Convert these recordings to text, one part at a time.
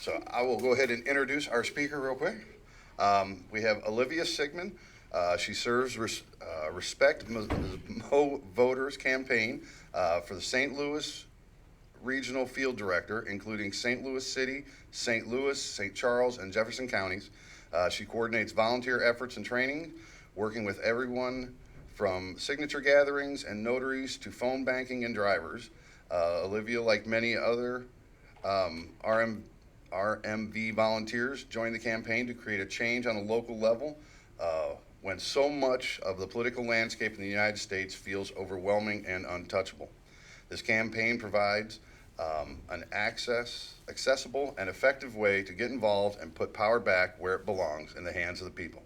So I will go ahead and introduce our speaker real quick. We have Olivia Sigmund. She serves Respect Mo Voters campaign for the St. Louis Regional Field Director, including St. Louis City, St. Louis, St. Charles, and Jefferson counties. She coordinates volunteer efforts and training, working with everyone from signature gatherings and notaries to phone banking and drivers. Olivia, like many other RMV volunteers, joined the campaign to create a change on a local level when so much of the political landscape in the United States feels overwhelming and untouchable. This campaign provides an accessible, and effective way to get involved and put power back where it belongs, in the hands of the people.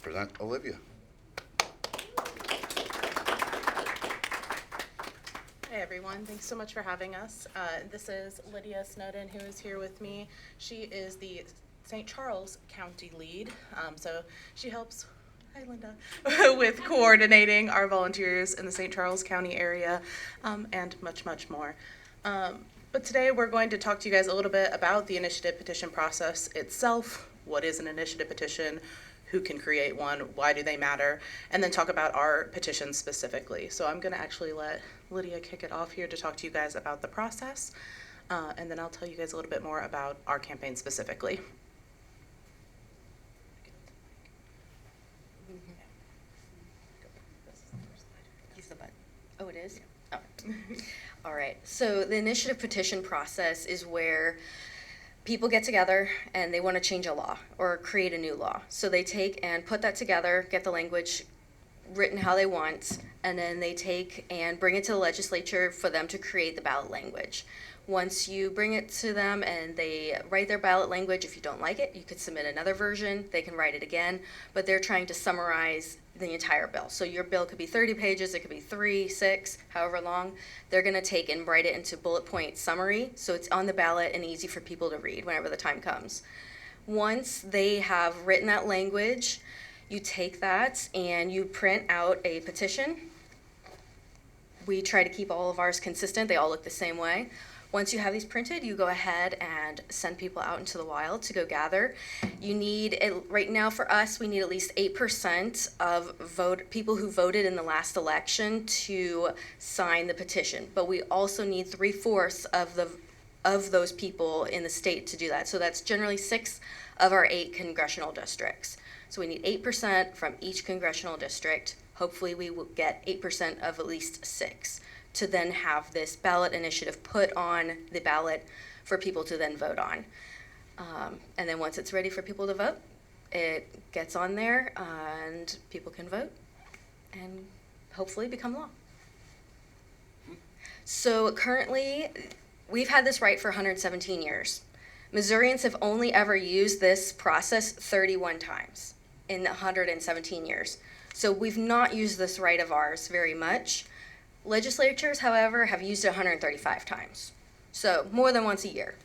Present Olivia. Hey everyone, thanks so much for having us. This is Lydia Snowden, who is here with me. She is the St. Charles County lead, so she helps, hi Linda, with coordinating our volunteers in the St. Charles County area, and much, much more. But today we're going to talk to you guys a little bit about the initiative petition process itself. What is an initiative petition? Who can create one? Why do they matter? And then talk about our petition specifically. So I'm going to actually let Lydia kick it off here to talk to you guys about the process, and then I'll tell you guys a little bit more about our campaign specifically. Use the button. Oh, it is? Oh. All right. So the initiative petition process is where people get together and they want to change a law or create a new law. So they take and put that together, get the language written how they want, and then they take and bring it to the legislature for them to create the ballot language. Once you bring it to them and they write their ballot language, if you don't like it, you could submit another version. They can write it again, but they're trying to summarize the entire bill. So your bill could be 30 pages, it could be 3, 6, however long. They're going to take and write it into bullet point summary, so it's on the ballot and easy for people to read whenever the time comes. Once they have written that language, you take that and you print out a petition. We try to keep all of ours consistent. They all look the same way. Once you have these printed, you go ahead and send people out into the wild to go gather. You need, right now for us, we need at least 8% of people who voted in the last election to sign the petition. But we also need 3/4 of those people in the state to do that. So that's generally 6 of our 8 congressional districts. So we need 8% from each congressional district. Hopefully we will get 8% of at least 6 to then have this ballot initiative put on the ballot for people to then vote on. And then once it's ready for people to vote, it gets on there and people can vote and hopefully become law. So currently, we've had this right for 117 years. Missourians have only ever used this process 31 times in 117 years. So we've not used this right of ours very much. Legislatures, however, have used it 135 times, so more than once a year.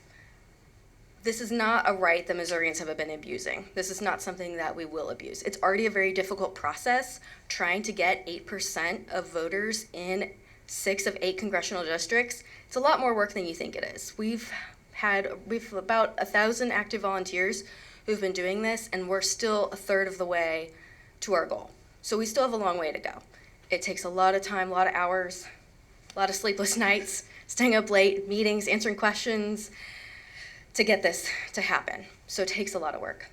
This is not a right that Missourians have been abusing. This is not something that we will abuse. It's already a very difficult process trying to get 8% of voters in 6 of 8 congressional districts. It's a lot more work than you think it is. We've about 1,000 active volunteers who've been doing this, and we're still a third of the way to our goal. So we still have a long way to go. It takes a lot of time, a lot of hours, a lot of sleepless nights, staying up late, meetings, answering questions to get this to happen. So it takes a lot of work.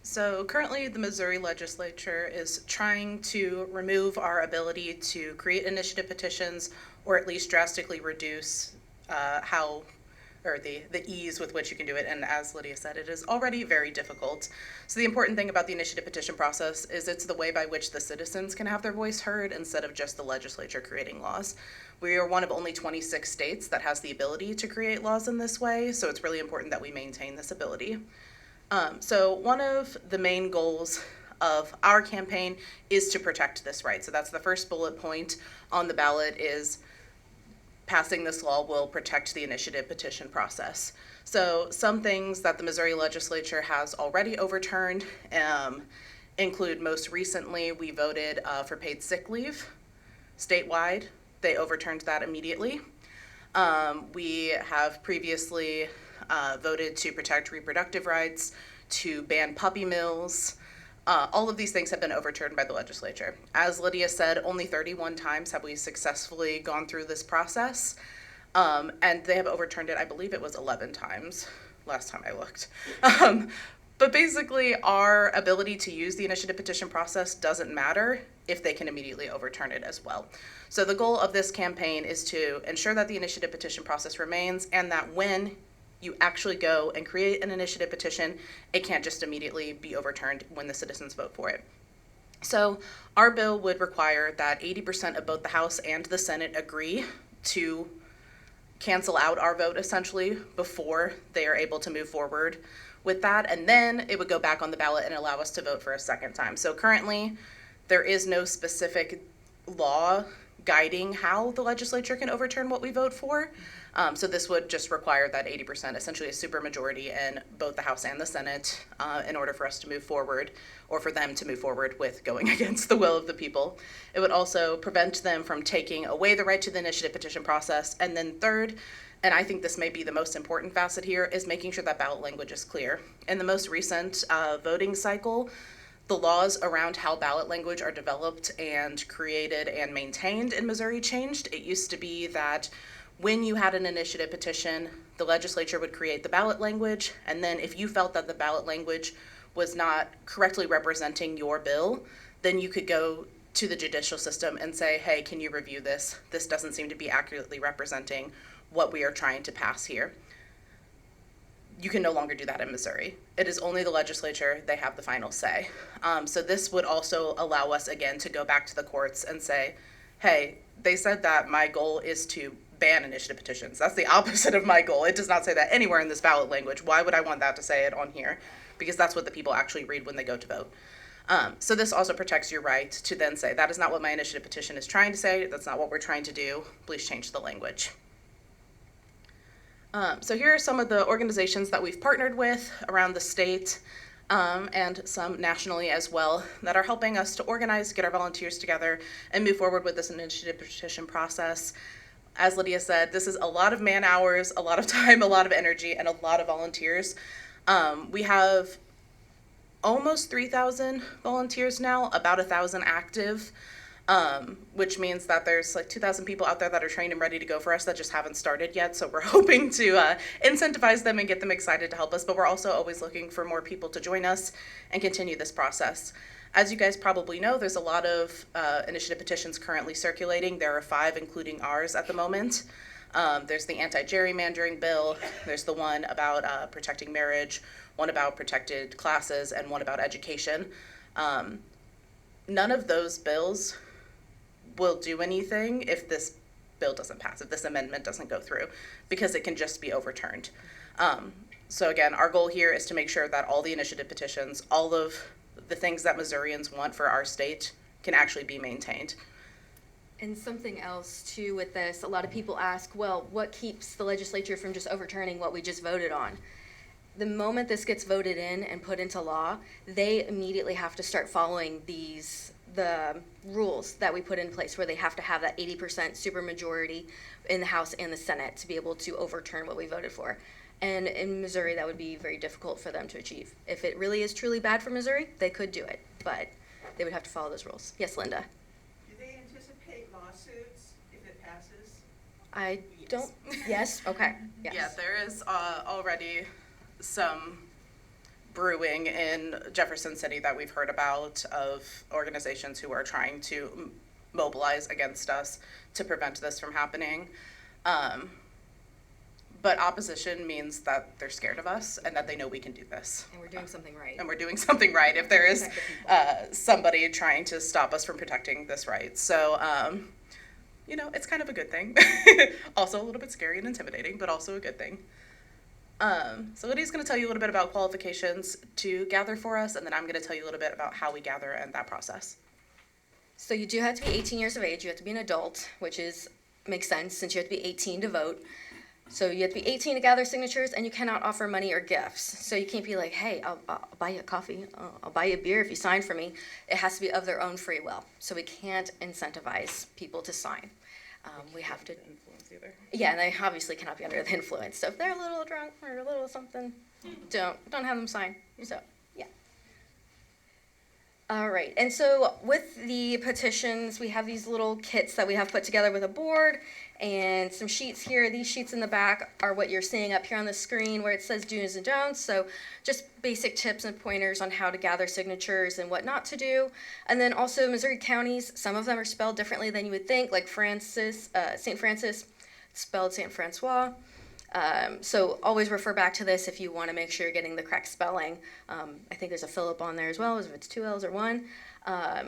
So currently the Missouri legislature is trying to remove our ability to create initiative petitions, or at least drastically reduce the ease with which you can do it. And as Lydia said, it is already very difficult. So the important thing about the initiative petition process is it's the way by which the citizens can have their voice heard instead of just the legislature creating laws. We are one of only 26 states that has the ability to create laws in this way, so it's really important that we maintain this ability. So one of the main goals of our campaign is to protect this right. So that's the first bullet point on the ballot, is passing this law will protect the initiative petition process. So some things that the Missouri legislature has already overturned include, most recently, we voted for paid sick leave statewide. They overturned that immediately. We have previously voted to protect reproductive rights, to ban puppy mills. All of these things have been overturned by the legislature. As Lydia said, only 31 times have we successfully gone through this process, and they have overturned it, I believe it was 11 times last time I looked. But basically, our ability to use the initiative petition process doesn't matter if they can immediately overturn it as well. So the goal of this campaign is to ensure that the initiative petition process remains, and that when you actually go and create an initiative petition, it can't just immediately be overturned when the citizens vote for it. So our bill would require that 80% of both the House and the Senate agree to cancel out our vote essentially before they are able to move forward with that, and then it would go back on the ballot and allow us to vote for a second time. So currently, there is no specific law guiding how the legislature can overturn what we vote for. So this would just require that 80%, essentially a supermajority in both the House and the Senate, in order for us to move forward, or for them to move forward with going against the will of the people. It would also prevent them from taking away the right to the initiative petition process. And then third, and I think this may be the most important facet here, is making sure that ballot language is clear. In the most recent voting cycle, the laws around how ballot language are developed and created and maintained in Missouri changed. It used to be that when you had an initiative petition, the legislature would create the ballot language, and then if you felt that the ballot language was not correctly representing your bill, then you could go to the judicial system and say, hey, can you review this? This doesn't seem to be accurately representing what we are trying to pass here. You can no longer do that in Missouri. It is only the legislature, they have the final say. So this would also allow us, again, to go back to the courts and say, hey, they said that my goal is to ban initiative petitions. That's the opposite of my goal. It does not say that anywhere in this ballot language. Why would I want that to say it on here? Because that's what the people actually read when they go to vote. So this also protects your right to then say, that is not what my initiative petition is trying to say. That's not what we're trying to do. Please change the language. So here are some of the organizations that we've partnered with around the state, and some nationally as well, that are helping us to organize, get our volunteers together, and move forward with this initiative petition process. As Lydia said, this is a lot of man hours, a lot of time, a lot of energy, and a lot of volunteers. We have almost 3,000 volunteers now, about 1,000 active, which means that there's like 2,000 people out there that are trained and ready to go for us that just haven't started yet. So we're hoping to incentivize them and get them excited to help us, but we're also always looking for more people to join us and continue this process. As you guys probably know, there's a lot of initiative petitions currently circulating. There are 5, including ours at the moment. There's the anti-gerrymandering bill, there's the one about protecting marriage, one about protected classes, and one about education. None of those bills will do anything if this bill doesn't pass, if this amendment doesn't go through, because it can just be overturned. So again, our goal here is to make sure that all the initiative petitions, all of the things that Missourians want for our state, can actually be maintained. And something else too with this, a lot of people ask, well, what keeps the legislature from just overturning what we just voted on? The moment this gets voted in and put into law, they immediately have to start following the rules that we put in place, where they have to have that 80% supermajority in the House and the Senate to be able to overturn what we voted for. And in Missouri, that would be very difficult for them to achieve. If it really is truly bad for Missouri, they could do it, but they would have to follow those rules. Yes, Linda? Do they anticipate lawsuits if it passes? I don't, yes, okay, yes. Yeah, there is already some brewing in Jefferson City that we've heard about, of organizations who are trying to mobilize against us to prevent this from happening. But opposition means that they're scared of us and that they know we can do this. And we're doing something right. And we're doing something right if there is somebody trying to stop us from protecting this right. So, you know, it's kind of a good thing. Also a little bit scary and intimidating, but also a good thing. So Lydia's going to tell you a little bit about qualifications to gather for us, and then I'm going to tell you a little bit about how we gather and that process. So you do have to be 18 years of age. You have to be an adult, which makes sense since you have to be 18 to vote. So you have to be 18 to gather signatures, and you cannot offer money or gifts. So you can't be like, hey, I'll buy you a coffee, I'll buy you a beer if you sign for me. It has to be of their own free will. So we can't incentivize people to sign. We have to, Influence either. yeah, and they obviously cannot be under the influence. So if they're a little drunk or a little something, don't have them sign. So, yeah. All right, and so with the petitions, we have these little kits that we have put together with a board and some sheets here. These sheets in the back are what you're seeing up here on the screen where it says do's and don'ts. So just basic tips and pointers on how to gather signatures and what not to do. And then also Missouri counties, some of them are spelled differently than you would think, like St. Francis, spelled St. Francois. So always refer back to this if you want to make sure you're getting the correct spelling. I think there's a Philip on there as well, if it's 2 L's or 1.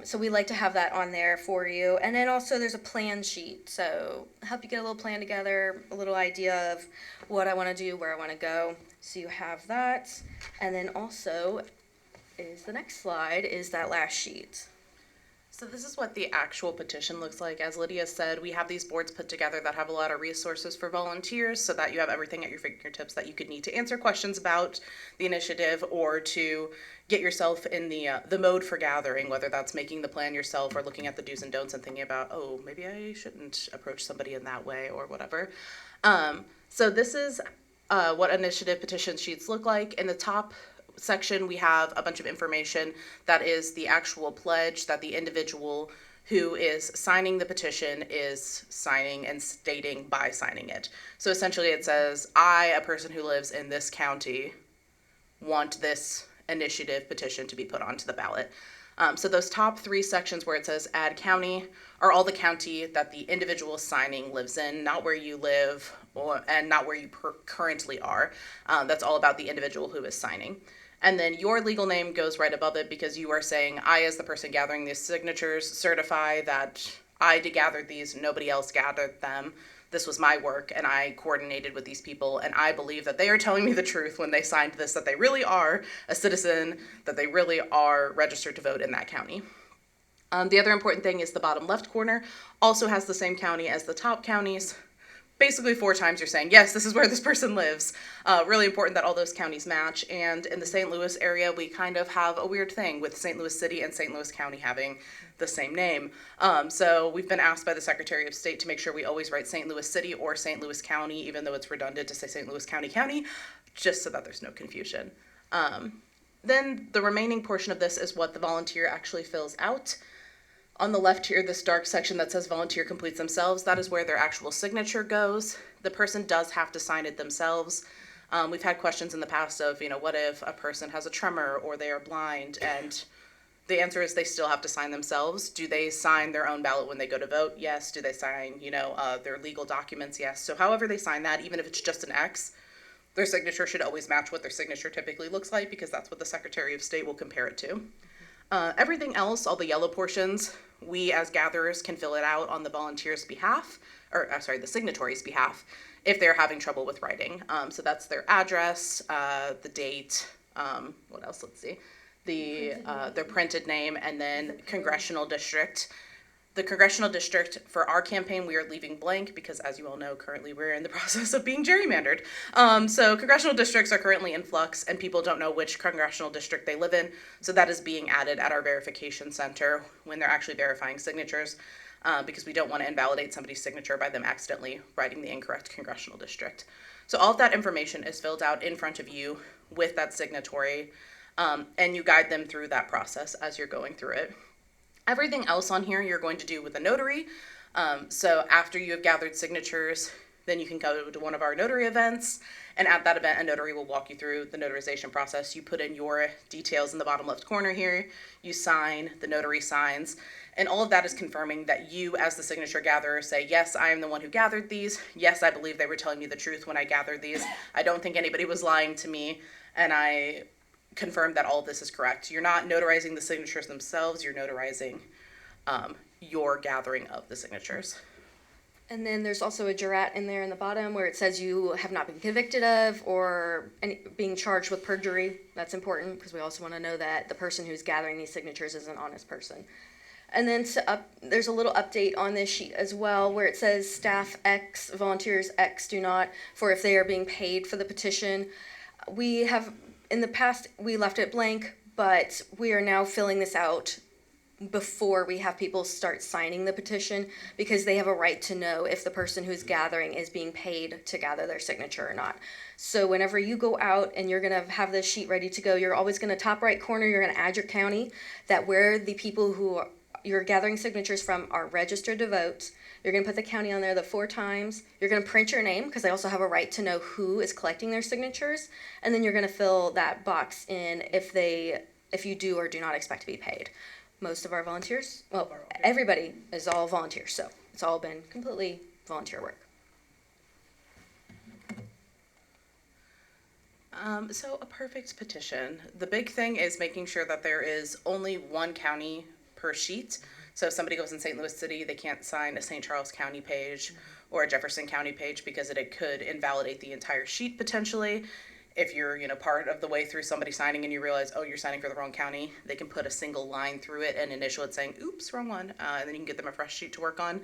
So we like to have that on there for you. And then also there's a plan sheet. So help you get a little plan together, a little idea of what I want to do, where I want to go. So you have that. And then also is the next slide is that last sheet. So this is what the actual petition looks like. As Lydia said, we have these boards put together that have a lot of resources for volunteers so that you have everything at your fingertips that you could need to answer questions about the initiative or to get yourself in the mode for gathering, whether that's making the plan yourself or looking at the do's and don'ts and thinking about, oh, maybe I shouldn't approach somebody in that way or whatever. So this is what initiative petition sheets look like. In the top section, we have a bunch of information that is the actual pledge that the individual who is signing the petition is signing and stating by signing it. So essentially it says, I, a person who lives in this county, want this initiative petition to be put onto the ballot. So those top 3 sections where it says add county are all the county that the individual signing lives in, not where you live and not where you currently are. That's all about the individual who is signing. And then your legal name goes right above it because you are saying, I, as the person gathering these signatures, certify that I gathered these, nobody else gathered them. This was my work, and I coordinated with these people, and I believe that they are telling me the truth when they signed this, that they really are a citizen, that they really are registered to vote in that county. The other important thing is the bottom left corner also has the same county as the top counties. Basically 4 times you're saying, yes, this is where this person lives. Really important that all those counties match. And in the St. Louis area, we kind of have a weird thing with St. Louis City and St. Louis County having the same name. So we've been asked by the Secretary of State to make sure we always write St. Louis City or St. Louis County, even though it's redundant to say St. Louis County, just so that there's no confusion. Then the remaining portion of this is what the volunteer actually fills out. On the left here, this dark section that says volunteer completes themselves, that is where their actual signature goes. The person does have to sign it themselves. We've had questions in the past of, what if a person has a tremor or they are blind? And the answer is they still have to sign themselves. Do they sign their own ballot when they go to vote? Yes. Do they sign, their legal documents? Yes. So however they sign that, even if it's just an X, their signature should always match what their signature typically looks like because that's what the Secretary of State will compare it to. Everything else, all the yellow portions, we as gatherers can fill it out on the volunteer's behalf, the signatory's behalf, if they're having trouble with writing. So that's their address, the date, what else, let's see, their printed name, and then congressional district. The congressional district for our campaign, we are leaving blank because, as you all know, currently we're in the process of being gerrymandered. So congressional districts are currently in flux and people don't know which congressional district they live in. So that is being added at our verification center when they're actually verifying signatures because we don't want to invalidate somebody's signature by them accidentally writing the incorrect congressional district. So all of that information is filled out in front of you with that signatory and you guide them through that process as you're going through it. Everything else on here you're going to do with a notary. So after you have gathered signatures, then you can go to one of our notary events. And at that event, a notary will walk you through the notarization process. You put in your details in the bottom left corner here. You sign, the notary signs. And all of that is confirming that you, as the signature gatherer, say, yes, I am the one who gathered these. Yes, I believe they were telling me the truth when I gathered these. I don't think anybody was lying to me. And I confirm that all of this is correct. You're not notarizing the signatures themselves, you're notarizing your gathering of the signatures. And then there's also a jurat in there in the bottom where it says you have not been convicted of or being charged with perjury. That's important because we also want to know that the person who's gathering these signatures is an honest person. And then there's a little update on this sheet as well where it says staff X, volunteers X do not, for if they are being paid for the petition. In the past, we left it blank, but we are now filling this out before we have people start signing the petition, because they have a right to know if the person who's gathering is being paid to gather their signature or not. So whenever you go out and you're gonna have this sheet ready to go, you're always gonna top right corner, you're gonna add your county, that where the people who you're gathering signatures from are registered to vote. You're gonna put the county on there the 4 times. You're gonna print your name, because they also have a right to know who is collecting their signatures. And then you're gonna fill that box in if you do or do not expect to be paid. Most of our volunteers, well, everybody is all volunteers, so it's all been completely volunteer work. So a perfect petition. The big thing is making sure that there is only one county per sheet. So if somebody goes in St. Louis City, they can't sign a St. Charles County page or a Jefferson County page, because it could invalidate the entire sheet potentially. If you're, part of the way through somebody signing and you realize, oh, you're signing for the wrong county, they can put a single line through it and initial it saying, oops, wrong one, and then you can get them a fresh sheet to work on.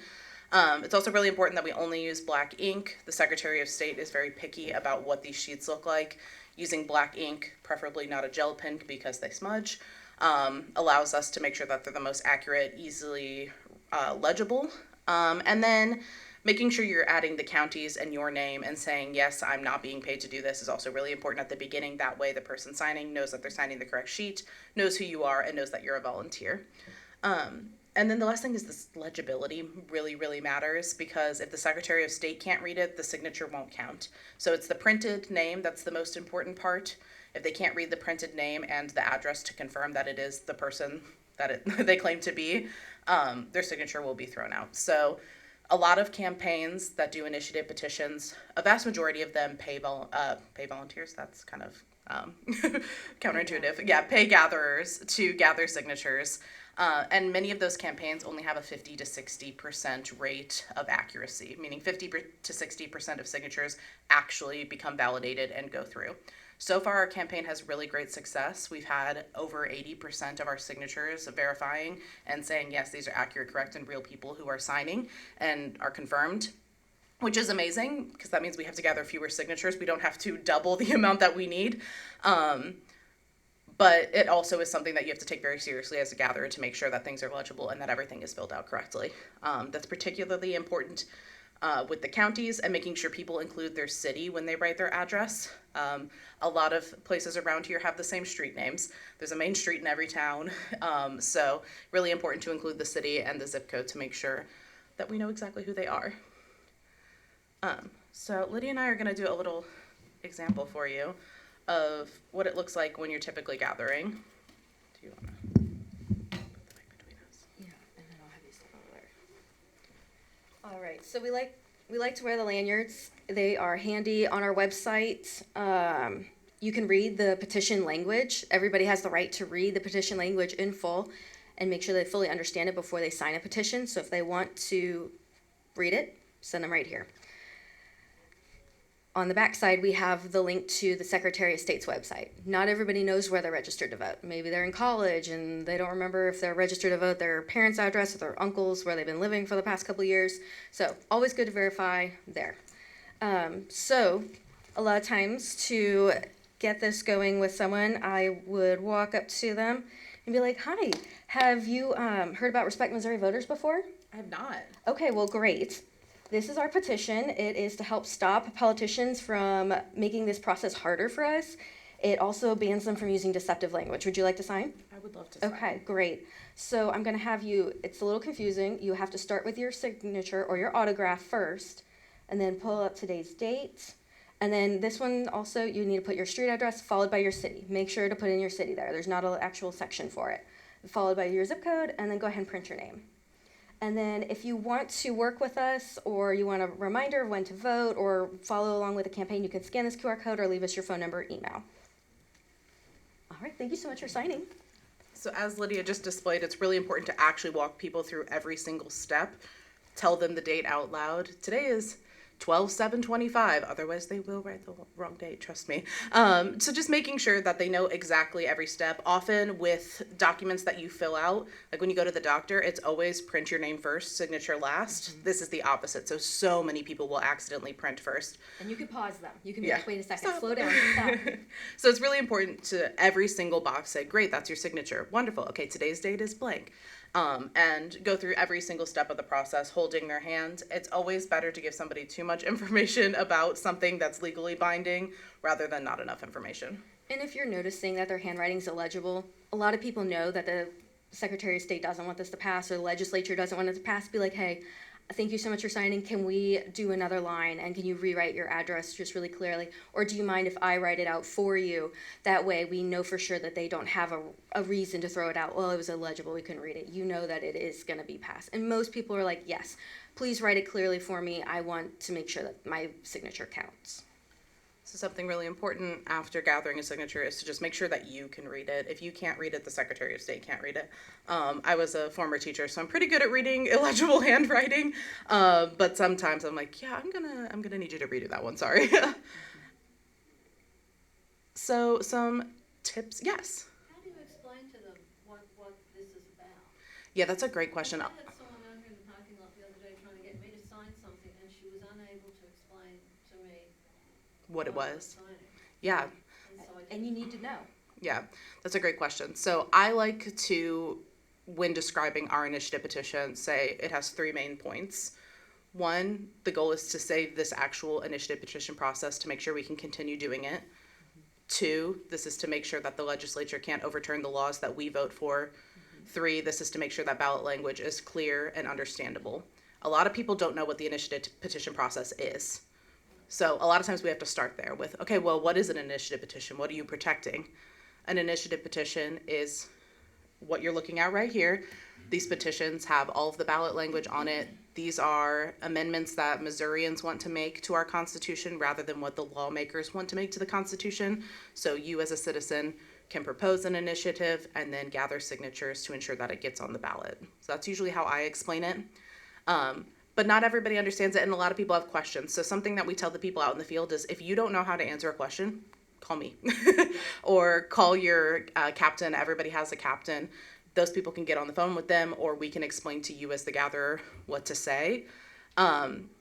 It's also really important that we only use black ink. The Secretary of State is very picky about what these sheets look like. Using black ink, preferably not a gel pen because they smudge, allows us to make sure that they're the most accurate, easily legible. And then making sure you're adding the counties and your name and saying, yes, I'm not being paid to do this, is also really important at the beginning. That way the person signing knows that they're signing the correct sheet, knows who you are, and knows that you're a volunteer. And then the last thing is this legibility really, really matters, because if the Secretary of State can't read it, the signature won't count. So it's the printed name that's the most important part. If they can't read the printed name and the address to confirm that it is the person that they claim to be, their signature will be thrown out. So a lot of campaigns that do initiative petitions, a vast majority of them pay volunteers. That's kind of counterintuitive. Yeah, pay gatherers to gather signatures. And many of those campaigns only have a 50 to 60% rate of accuracy, meaning 50 to 60% of signatures actually become validated and go through. So far, our campaign has really great success. We've had over 80% of our signatures verifying and saying, yes, these are accurate, correct, and real people who are signing and are confirmed, which is amazing, because that means we have to gather fewer signatures. We don't have to double the amount that we need. But it also is something that you have to take very seriously as a gatherer to make sure that things are legible and that everything is filled out correctly. That's particularly important with the counties, and making sure people include their city when they write their address. A lot of places around here have the same street names. There's a main street in every town. So really important to include the city and the zip code to make sure that we know exactly who they are. So Lydia and I are going to do a little example for you of what it looks like when you're typically gathering. Do you want to put the mic between us? Yeah, and then I'll have you step over there. All right, so we like to wear the lanyards. They are handy on our website. You can read the petition language. Everybody has the right to read the petition language in full and make sure they fully understand it before they sign a petition. So if they want to read it, send them right here. On the back side, we have the link to the Secretary of State's website. Not everybody knows where they're registered to vote. Maybe they're in college and they don't remember if they're registered to vote their parents' address or their uncle's, where they've been living for the past couple of years. So always good to verify there. So a lot of times to get this going with someone, I would walk up to them and be like, hi, have you heard about Respect Missouri Voters before? I have not. Okay, well, great. This is our petition. It is to help stop politicians from making this process harder for us. It also bans them from using deceptive language. Would you like to sign? I would love to sign. Okay, great. So I'm going to have you, it's a little confusing. You have to start with your signature or your autograph first, and then pull up today's date. And then this one also, you need to put your street address followed by your city. Make sure to put in your city there. There's not an actual section for it. Followed by your zip code, and then go ahead and print your name. And then if you want to work with us, or you want a reminder of when to vote, or follow along with the campaign, you can scan this QR code or leave us your phone number or email. All right, thank you so much for signing. So as Lydia just displayed, it's really important to actually walk people through every single step, tell them the date out loud. Today is 12/7/25, otherwise they will write the wrong date, trust me. So just making sure that they know exactly every step. Often with documents that you fill out, like when you go to the doctor, it's always print your name first, signature last. Mm-hmm. This is the opposite, so many people will accidentally print first. And you can pause them. You can be Yeah. like, wait a second, Stop. slow down, stop. So it's really important to every single box say, great, that's your signature. Wonderful. Okay, today's date is blank. and go through every single step of the process holding their hand. It's always better to give somebody too much information about something that's legally binding rather than not enough information. And if you're noticing that their handwriting's illegible, a lot of people know that the Secretary of State doesn't want this to pass, or the legislature doesn't want it to pass. Be like, hey, thank you so much for signing. Can we do another line, and can you rewrite your address just really clearly? Or do you mind if I write it out for you? That way we know for sure that they don't have a reason to throw it out. Well, it was illegible, we couldn't read it. You know that it is going to be passed. And most people are like, yes, please write it clearly for me. I want to make sure that my signature counts. So something really important after gathering a signature is to just make sure that you can read it. If you can't read it, the Secretary of State can't read it. I was a former teacher, so I'm pretty good at reading illegible handwriting. But sometimes I'm like, yeah, I'm gonna need you to read it that one. Sorry. So some tips, yes. How do you explain to them what this is about? Yeah, that's a great question. I had someone out here in the parking lot the other day trying to get me to sign something, and she was unable to explain to me What it I was. signing. Yeah. And so I And you need to know. Yeah, that's a great question. So I like to, when describing our initiative petition, say it has 3 main points. 1, the goal is to save this actual initiative petition process to make sure we can continue doing it. 2, this is to make sure that the legislature can't overturn the laws that we vote for. 3, this is to make sure that ballot language is clear and understandable. A lot of people don't know what the initiative petition process is. So a lot of times we have to start there with, okay, well, what is an initiative petition? What are you protecting? An initiative petition is what you're looking at right here. These petitions have all of the ballot language on it. These are amendments that Missourians want to make to our Constitution rather than what the lawmakers want to make to the Constitution. So you as a citizen can propose an initiative and then gather signatures to ensure that it gets on the ballot. So that's usually how I explain it. But not everybody understands it, and a lot of people have questions. So something that we tell the people out in the field is, if you don't know how to answer a question, call me. Or call your captain. Everybody has a captain. Those people can get on the phone with them, or we can explain to you as the gatherer what to say.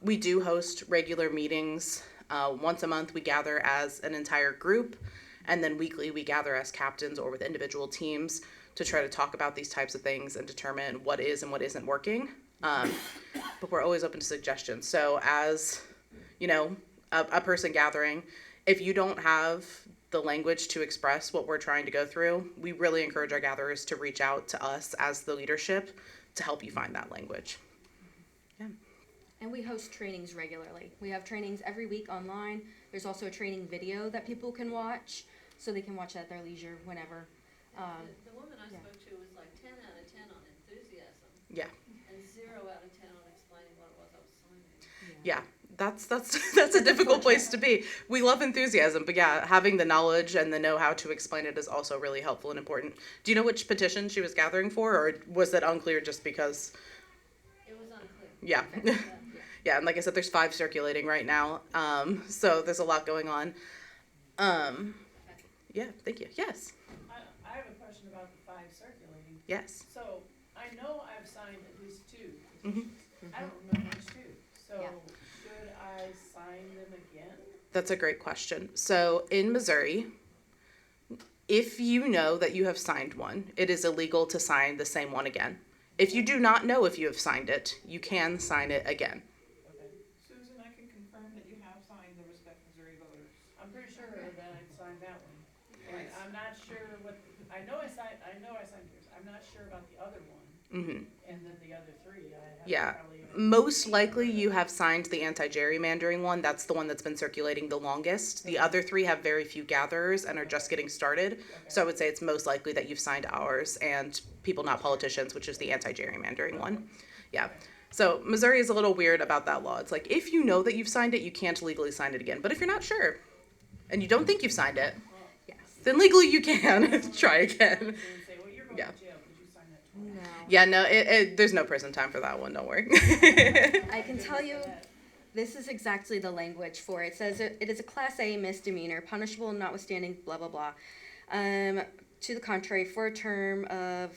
We do host regular meetings. Once a month we gather as an entire group, and then weekly we gather as captains or with individual teams to try to talk about these types of things and determine what is and what isn't working. But we're always open to suggestions. So as, you know, a person gathering, if you don't have the language to express what we're trying to go through, we really encourage our gatherers to reach out to us as the leadership to help you find that language. Yeah. And we host trainings regularly. We have trainings every week online. There's also a training video that people can watch, so they can watch at their leisure whenever. The woman I yeah. spoke to was like 10 out of 10 on enthusiasm Yeah. and 0 out of 10 on explaining what it was I was signing. Yeah. That's a difficult place to be. We love enthusiasm, but yeah, having the knowledge and the know-how to explain it is also really helpful and important. Do you know which petition she was gathering for, or was it unclear just because? It was unclear. Yeah. Yeah. Yeah, and like I said, there's 5 circulating right now, so there's a lot going on. Yeah, thank you. Yes. I have a question about the 5 circulating. Yes. So, I know I've signed at least 2 Mhm. petitions. I don't remember which 2. So, Yeah. should I sign them again? That's a great question. So in Missouri, if you know that you have signed one, it is illegal to sign the same one again. If you do not know if you have signed it, you can sign it again. Okay. Susan, I can confirm that you have signed the Respect Missouri voters. I'm pretty sure that I signed that one. And I'm not sure what, I know I signed yours. I'm not sure about the other one. Hmm. And then the other 3, I have Yeah. probably. Most likely you have signed the anti-gerrymandering one. That's the one that's been circulating the longest. The other 3 have very few gatherers and are just getting started. So I would say it's most likely that you've signed ours and People Not Politicians, which is the anti-gerrymandering one. Yeah. So Missouri is a little weird about that law. It's like, if you know that you've signed it, you can't legally sign it again. But if you're not sure and you don't think you've signed it, Yes. then legally you can try again. And say, well, you're going Yeah. to jail because you signed that twice. No. Yeah, no, there's no prison time for that one. Don't worry. I can tell you, this is exactly the language for it. It says it is a Class A misdemeanor, punishable notwithstanding blah, blah, blah. To the contrary, for a term of,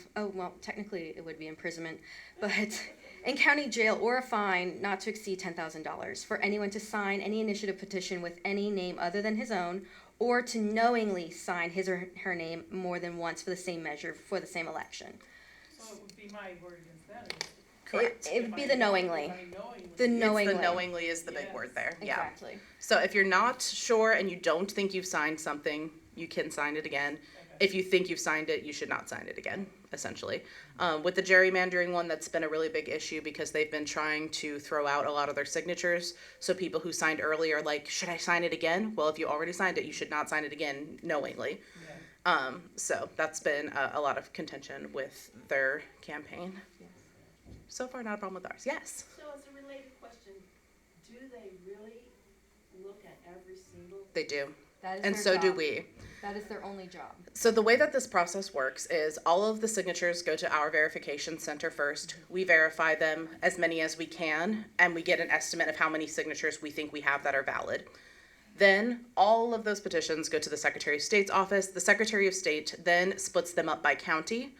technically it would be imprisonment, but in county jail or a fine not to exceed $10,000 for anyone to sign any initiative petition with any name other than his own, or to knowingly sign his or her name more than once for the same measure for the same election. Well, it would be my word against that. Correct. It would be the knowingly. The It's knowingly. the knowingly is the big Yes. word there, yeah. Exactly. So if you're not sure and you don't think you've signed something, you can sign it again. If you think you've signed it, you should not sign it again, essentially. With the gerrymandering one, that's been a really big issue because they've been trying to throw out a lot of their signatures. So people who signed early are like, should I sign it again? Well, if you already signed it, you should not sign it again knowingly. Yeah. So that's been a lot of contention with their campaign. So far, not a problem with ours. Yes. So as a related question, do they really look at every single? They do. That is And their so do job. we. That is their only job. So the way that this process works is all of the signatures go to our verification center first. We verify them, as many as we can, and we get an estimate of how many signatures we think we have that are valid. Then all of those petitions go to the Secretary of State's office. The Secretary of State then splits them up by county.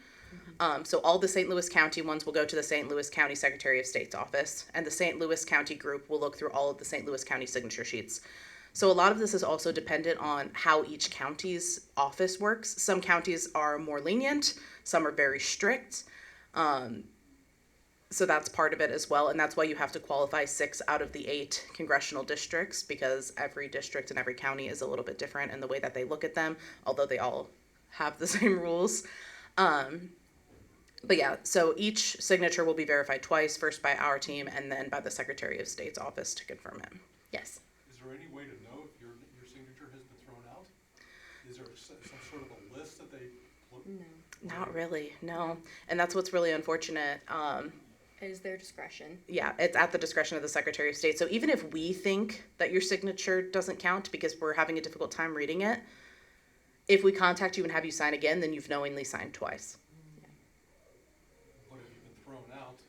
So all the St. Louis County ones will go to the St. Louis County Secretary of State's office, and the St. Louis County group will look through all of the St. Louis County signature sheets. So a lot of this is also dependent on how each county's office works. Some counties are more lenient, some are very strict. So that's part of it as well, and that's why you have to qualify 6 out of the 8 congressional districts, because every district and every county is a little bit different in the way that they look at them, although they all have the same rules. But yeah, so each signature will be verified twice, first by our team and then by the Secretary of State's office to confirm it. Yes. Is there any way to know if your signature has been thrown out? Is there some sort of a list that they look? No. Not really, no. And that's what's really unfortunate. It is their discretion. Yeah, it's at the discretion of the Secretary of State. So even if we think that your signature doesn't count because we're having a difficult time reading it, if we contact you and have you sign again, then you've knowingly signed twice. But if you've been thrown out,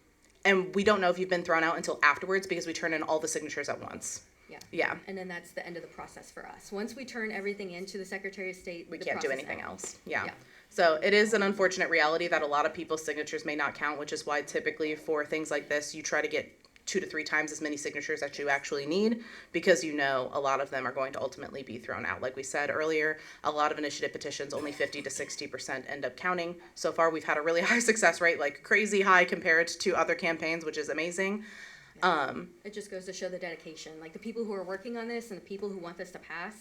And we don't know if you've been thrown out until afterwards because we turn in all the signatures at once. Yeah. Yeah, And then that's the end of the process for us. Once we turn everything into the Secretary of State, we the can't do process anything ends. else. Yeah. Yeah. So it is an unfortunate reality that a lot of people's signatures may not count, which is why typically for things like this, you try to get 2 to 3 times as many signatures that you actually need, because you know a lot of them are going to ultimately be thrown out. Like we said earlier, a lot of initiative petitions, only 50 to 60% end up counting. So far, we've had a really high success rate, like crazy high compared to other campaigns, which is amazing. It just goes to show the dedication. Like the people who are working on this and the people who want this to pass,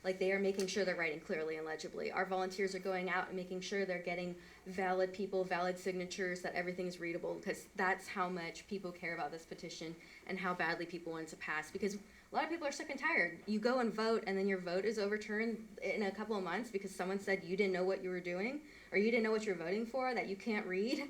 like they are making sure they're writing clearly and legibly. Our volunteers are going out and making sure they're getting valid people, valid signatures, that everything's readable, because that's how much people care about this petition and how badly people want it to pass. Because a lot of people are sick and tired. You go and vote and then your vote is overturned in a couple of months because someone said you didn't know what you were doing or you didn't know what you were voting for, that you can't read.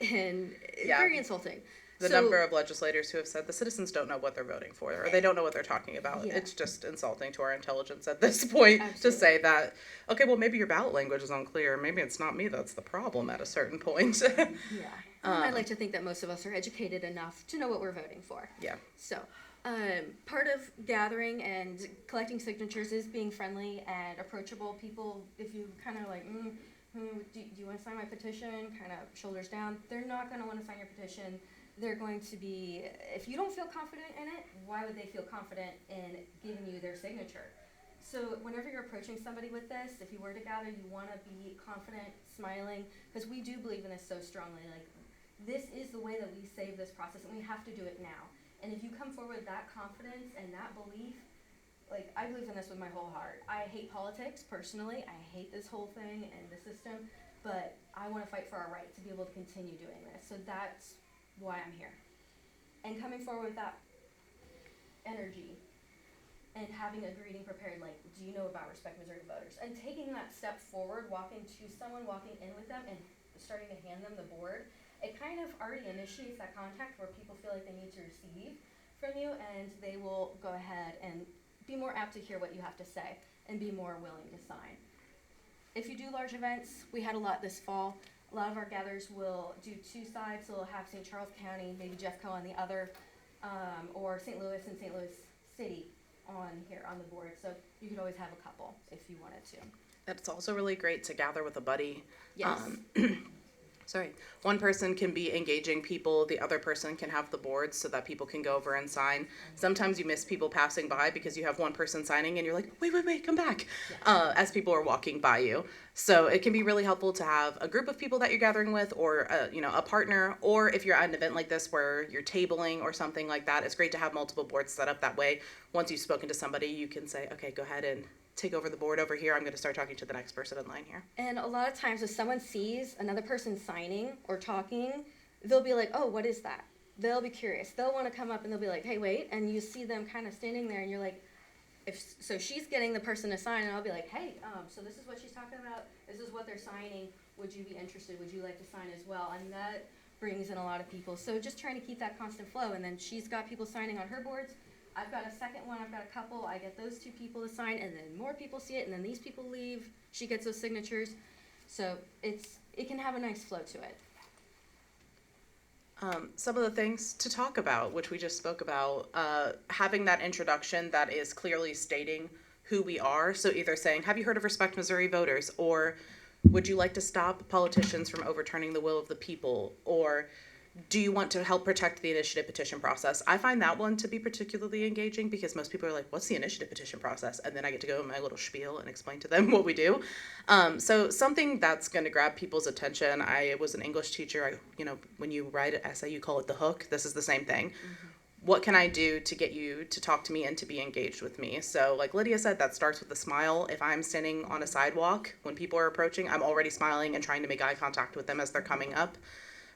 And it's Yeah. very insulting. The So- number of legislators who have said the citizens don't know what they're voting for, or they don't know what they're talking about. Yeah. It's just insulting to our intelligence at this point to Absolutely. say that, okay, well, maybe your ballot language is unclear. Maybe it's not me that's the problem at a certain point. Yeah. I'd like to think that most of us are educated enough to know what we're voting for. Yeah. So, part of gathering and collecting signatures is being friendly and approachable. People, if you kind of like, do you want to sign my petition? Kind of shoulders down. They're not going to want to sign your petition. They're going to be, if you don't feel confident in it, why would they feel confident in giving you their signature? So whenever you're approaching somebody with this, if you were to gather, you want to be confident, smiling, because we do believe in this so strongly. Like, this is the way that we save this process, and we have to do it now. And if you come forward with that confidence and that belief, like, I believe in this with my whole heart. I hate politics, personally. I hate this whole thing and the system, but I want to fight for our right to be able to continue doing this. So that's why I'm here. And coming forward with that energy and having a greeting prepared, like, do you know about Respect Missouri Voters? And taking that step forward, walking to someone, walking in with them, and starting to hand them the board, it kind of already initiates that contact where people feel like they need to receive from you, and they will go ahead and be more apt to hear what you have to say and be more willing to sign. If you do large events, we had a lot this fall. A lot of our gatherers will do 2 sides, so we'll have St. Charles County, maybe Jeffco on the other, or St. Louis and St. Louis City on here on the board. So you could always have a couple if you wanted to. It's also really great to gather with a buddy. Yes. Sorry. One person can be engaging people, the other person can have the boards so that people can go over and sign. Sometimes you miss people passing by because you have one person signing and you're like, wait, come back, as people are walking by you. So it can be really helpful to have a group of people that you're gathering with, or a partner, or if you're at an event like this where you're tabling or something like that, it's great to have multiple boards set up. That way, once you've spoken to somebody, you can say, okay, go ahead and take over the board over here. I'm going to start talking to the next person in line here. And a lot of times if someone sees another person signing or talking, they'll be like, oh, what is that? They'll be curious. They'll want to come up and they'll be like, hey, wait. And you see them kind of standing there and you're like, so she's getting the person to sign, and I'll be like, hey, so this is what she's talking about. This is what they're signing. Would you be interested? Would you like to sign as well? And that brings in a lot of people. So just trying to keep that constant flow. And then she's got people signing on her boards. I've got a second one, I've got a couple, I get those two people to sign, and then more people see it, and then these people leave, she gets those signatures. So it can have a nice flow to it. Some of the things to talk about, which we just spoke about, having that introduction that is clearly stating who we are. So either saying, have you heard of Respect Missouri Voters? Or would you like to stop politicians from overturning the will of the people? Or do you want to help protect the initiative petition process? I find that one to be particularly engaging because most people are like, what's the initiative petition process? And then I get to go in my little spiel and explain to them what we do. So something that's going to grab people's attention. I was an English teacher. When you write an essay, you call it the hook. This is the same thing. Mm-hmm. What can I do to get you to talk to me and to be engaged with me? So like Lydia said, that starts with a smile. If I'm standing on a sidewalk, when people are approaching, I'm already smiling and trying to make eye contact with them as they're coming up.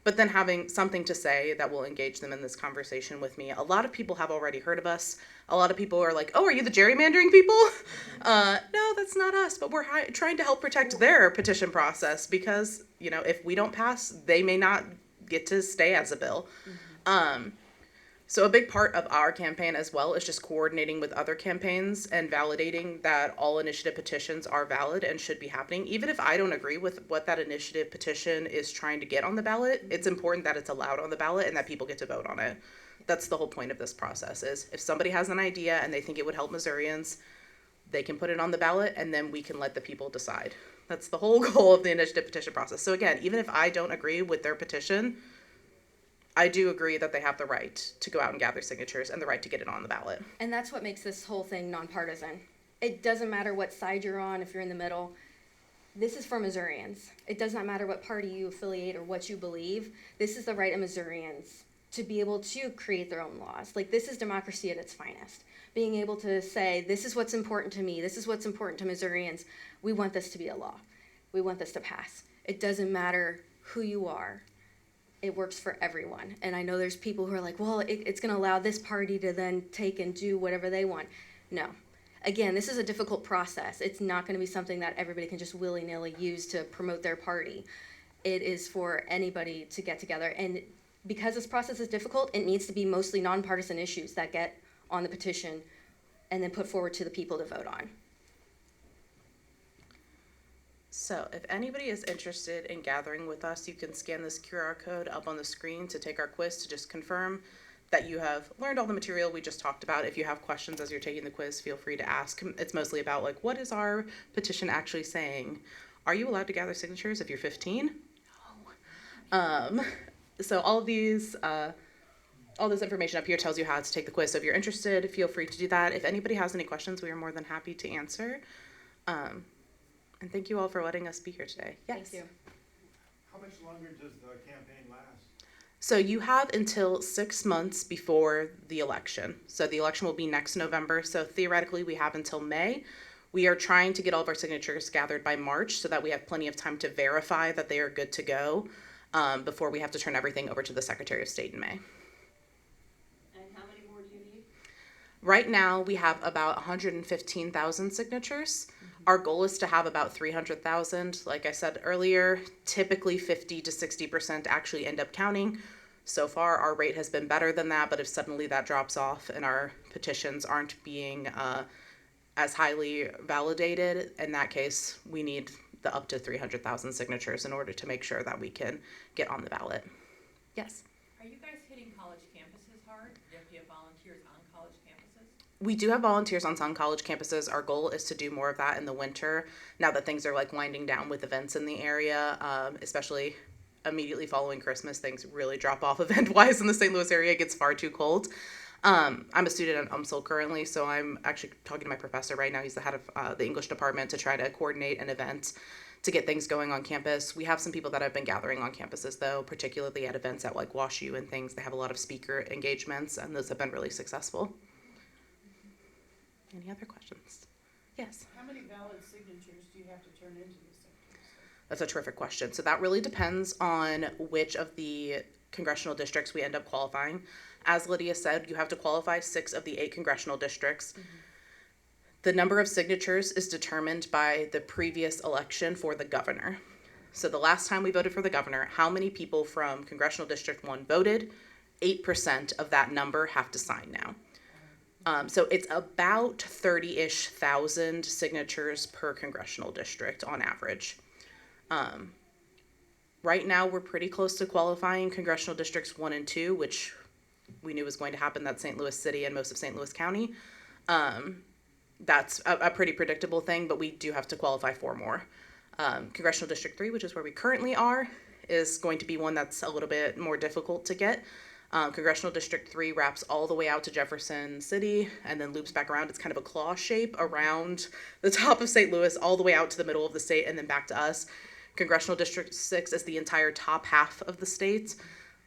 But then having something to say that will engage them in this conversation with me. A lot of people have already heard of us. A lot of people are like, oh, are you the gerrymandering people? No, that's not us. But we're trying to help protect their petition process because, if we don't pass, they may not get to stay as a bill. Mm-hmm. So a big part of our campaign as well is just coordinating with other campaigns and validating that all initiative petitions are valid and should be happening. Even if I don't agree with what that initiative petition is trying to get on the ballot, it's important that it's allowed on the ballot and that people get to vote on it. That's the whole point of this process is if somebody has an idea and they think it would help Missourians, they can put it on the ballot and then we can let the people decide. That's the whole goal of the initiative petition process. So again, even if I don't agree with their petition, I do agree that they have the right to go out and gather signatures and the right to get it on the ballot. And that's what makes this whole thing nonpartisan. It doesn't matter what side you're on, if you're in the middle. This is for Missourians. It does not matter what party you affiliate or what you believe. This is the right of Missourians to be able to create their own laws. Like, this is democracy at its finest. Being able to say, this is what's important to me, this is what's important to Missourians. We want this to be a law. We want this to pass. It doesn't matter who you are. It works for everyone. And I know there's people who are like, well, it's going to allow this party to then take and do whatever they want. No. Again, this is a difficult process. It's not going to be something that everybody can just willy-nilly use to promote their party. It is for anybody to get together. And because this process is difficult, it needs to be mostly nonpartisan issues that get on the petition and then put forward to the people to vote on. So if anybody is interested in gathering with us, you can scan this QR code up on the screen to take our quiz to just confirm that you have learned all the material we just talked about. If you have questions as you're taking the quiz, feel free to ask. It's mostly about like, what is our petition actually saying? Are you allowed to gather signatures if you're 15? No. So all of these, all this information up here tells you how to take the quiz. So if you're interested, feel free to do that. If anybody has any questions, we are more than happy to answer. And thank you all for letting us be here today. Yes. Thank you. How much longer does the campaign last? So you have until 6 months before the election. So the election will be next November. So theoretically, we have until May. We are trying to get all of our signatures gathered by March so that we have plenty of time to verify that they are good to go before we have to turn everything over to the Secretary of State in May. And how many more do you need? Right now, we have about 115,000 signatures. Our goal is to have about 300,000. Like I said earlier, typically 50 to 60% actually end up counting. So far, our rate has been better than that, but if suddenly that drops off and our petitions aren't being as highly validated, in that case, we need the up to 300,000 signatures in order to make sure that we can get on the ballot. Yes? Are you guys hitting college campuses hard? Do you have volunteers on college campuses? We do have volunteers on some college campuses. Our goal is to do more of that in the winter, now that things are like winding down with events in the area, especially immediately following Christmas, things really drop off event-wise in the St. Louis area. It gets far too cold. I'm a student at UMSL currently, so I'm actually talking to my professor right now. He's the head of the English department to try to coordinate an event to get things going on campus. We have some people that have been gathering on campuses, though, particularly at events at like WashU and things. They have a lot of speaker engagements, and those have been really successful. Any other questions? Yes. How many valid signatures do you have to turn into the secretary? That's a terrific question. So that really depends on which of the congressional districts we end up qualifying. As Lydia said, you have to qualify 6 of the 8 congressional districts. Mm-hmm. The number of signatures is determined by the previous election for the governor. So the last time we voted for the governor, how many people from Congressional District 1 voted? 8% of that number have to sign now. So it's about 30-ish thousand signatures per congressional district on average. Right now, we're pretty close to qualifying Congressional Districts 1 and 2, which we knew was going to happen. That's St. Louis City and most of St. Louis County. That's a pretty predictable thing, but we do have to qualify 4 more. Congressional District 3, which is where we currently are, is going to be one that's a little bit more difficult to get. Congressional District 3 wraps all the way out to Jefferson City and then loops back around. It's kind of a claw shape around the top of St. Louis all the way out to the middle of the state and then back to us. Congressional District 6 is the entire top half of the state.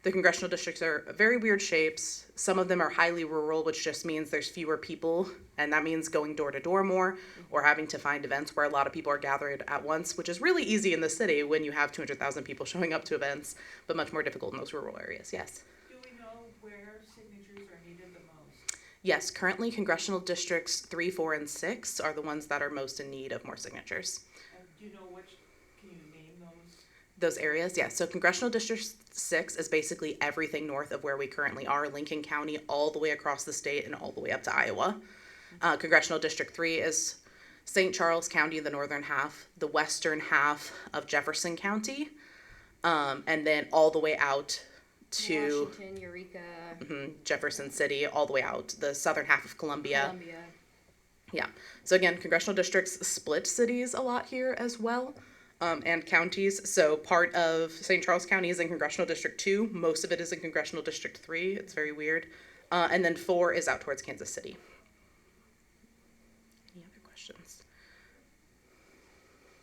The congressional districts are very weird shapes. Some of them are highly rural, which just means there's fewer people, and that means going door to door more or having to find events where a lot of people are gathered at once, which is really easy in the city when you have 200,000 people showing up to events, but much more difficult in those rural areas. Yes. Do we know where signatures are needed the most? Yes, currently congressional districts 3, 4, and 6 are the ones that are most in need of more signatures. Do you know which, can you name Those areas, yes. So congressional district 6 is basically everything north of where we currently are, Lincoln County, all the way across the state and all the way up to Iowa. Congressional district 3 is St. Charles County, the northern half, the western half of Jefferson County, and then all the way out to Washington, Eureka, Jefferson City, all the way out, the southern half of Columbia. Yeah. So again, congressional districts split cities a lot here as well. And counties. So part of St. Charles County is in Congressional District 2. Most of it is in Congressional District 3. It's very weird. And then 4 is out towards Kansas City. Any other questions?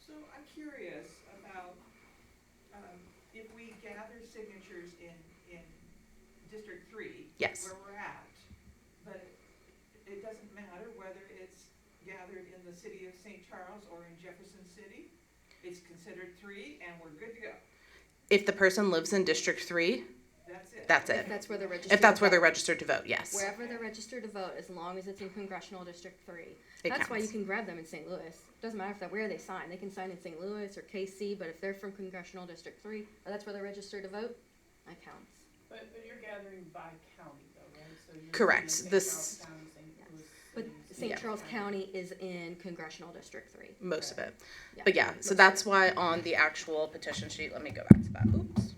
So I'm curious about if we gather signatures in District 3, Yes. where we're at, but it doesn't matter whether it's gathered in the city of St. Charles or in Jefferson City? It's considered 3 and we're good to go. If the person lives in District 3, That's it. that's if it. that's where they're registered. If that's to where they're vote. registered to vote, yes. Wherever they're registered to vote, as long as it's in Congressional District 3. It That's why you counts. can grab them in St. Louis. Doesn't matter if that where they sign. They can sign in St. Louis or KC, but if they're from Congressional District 3, or that's where they're registered to vote, that counts. But you're gathering by county though, right? So you're Correct. looking at This- St. Charles County, St. Louis But City, St. Yeah. Charles County is in Congressional District 3. Most of it. Yeah. But yeah, so that's why on the actual petition sheet, let me go back to that. Oops.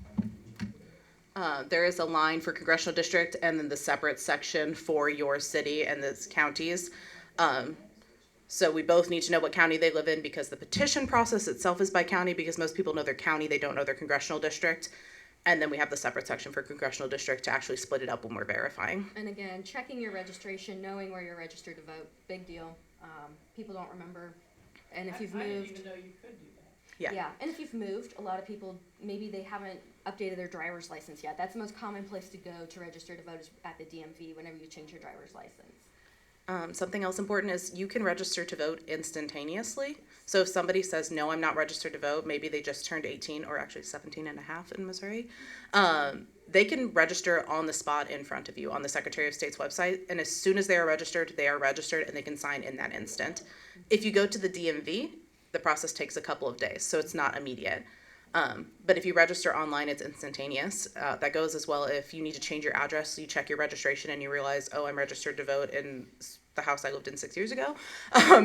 There is a line for congressional district and then the separate section for your city and the counties. So we both need to know what county they live in because the petition process itself is by county because most people know their county, they don't know their congressional district. And then we have the separate section for congressional district to actually split it up when we're verifying. And again, checking your registration, knowing where you're registered to vote, big deal. People don't remember. And if you've I didn't moved, even know you could do that. Yeah. and if you've moved, a lot of people, maybe they haven't updated their driver's license yet. That's the most common place to go to register to vote is at the DMV whenever you change your driver's license. Something else important is you can register to vote instantaneously. So if somebody says, no, I'm not registered to vote, maybe they just turned 18 or actually 17 and a half in Missouri, they can register on the spot in front of you on the Secretary of State's website. And as soon as they are registered and they can sign in that instant. If you go to the DMV, the process takes a couple of days, so it's not immediate. But if you register online, it's instantaneous. That goes as well if you need to change your address, so you check your registration and you realize, oh, I'm registered to vote in the house I lived in 6 years ago.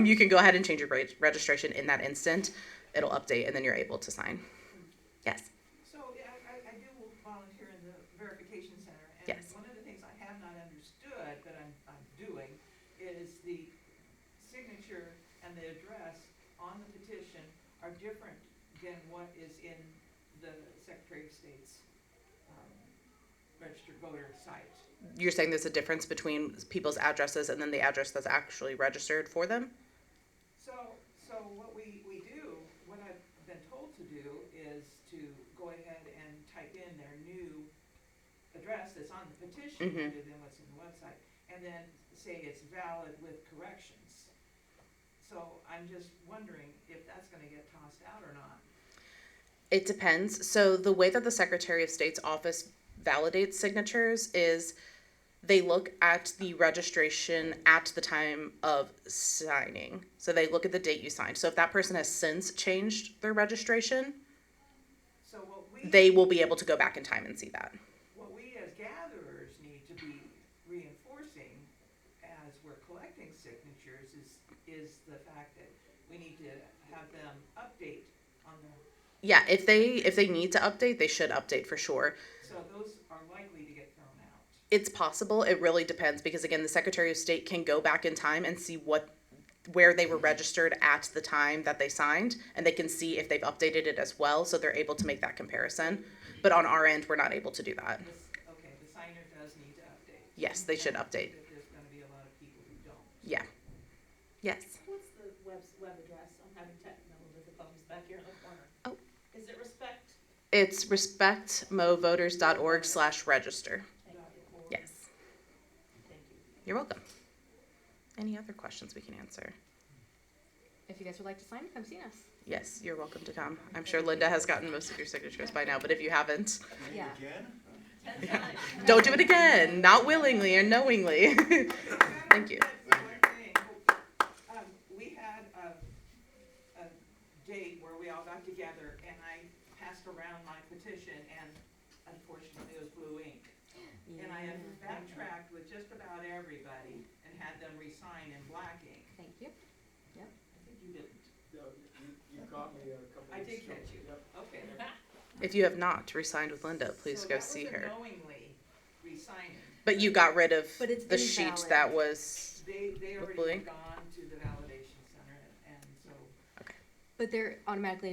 You can go ahead and change your registration in that instant. It'll update and then you're able to sign. Yes. So yeah, I do volunteer in the verification center, and Yes. one of the things I have not understood that I'm doing is the signature and the address on the petition are different than what is in the Secretary of State's registered voter site. You're saying there's a difference between people's addresses and then the address that's actually registered for them? So what we do, what I've been told to do is to go ahead and type in their new address that's on the petition Mhm. rather than what's in the website, and then say it's valid with corrections. So I'm just wondering if that's gonna get tossed out or not. It depends. So the way that the Secretary of State's office validates signatures is they look at the registration at the time of signing. So they look at the date you signed. So if that person has since changed their registration, So what we. they will be able to go back in time and see that. What we as gatherers need to be reinforcing as we're collecting signatures is the fact that we need to have them update on the, Yeah, if they need to update, they should update for sure. so those are likely to get thrown out. It's possible. It really depends because again, the Secretary of State can go back in time and see where they were registered at the time that they signed, and they can see if they've updated it as well, so they're able to make that comparison. But on our end, we're not able to do that. Okay, the signer does need to update. Yes, they should And I update. think that there's gonna be a lot of people who don't. Yeah. Yes. What's the web address? I'm having technical difficulties back here in the corner. Oh. Is it respect? It's respectmovoters.org/register. Yes. Thank you. You're welcome. Any other questions we can answer? If you guys would like to sign, come see us. Yes, you're welcome to come. I'm sure Linda has gotten most of your signatures by now, but if you haven't, Yeah. Again? 10 times. don't do it again, not willingly or knowingly. Thank you. One thing, we had a date where we all got together and I passed around my petition and unfortunately it was blue ink. And I have backtracked with just about everybody and had them re-sign in black ink. Thank you. I think you didn't. You caught me a couple I weeks did ago. catch you. Yep. Okay. If you have not resigned with Linda, please go see So her. that was a knowingly re-signing. But you got rid of But it's the sheet invalid. that was, They With already blue had ink? gone to the validation center and so. But they're automatically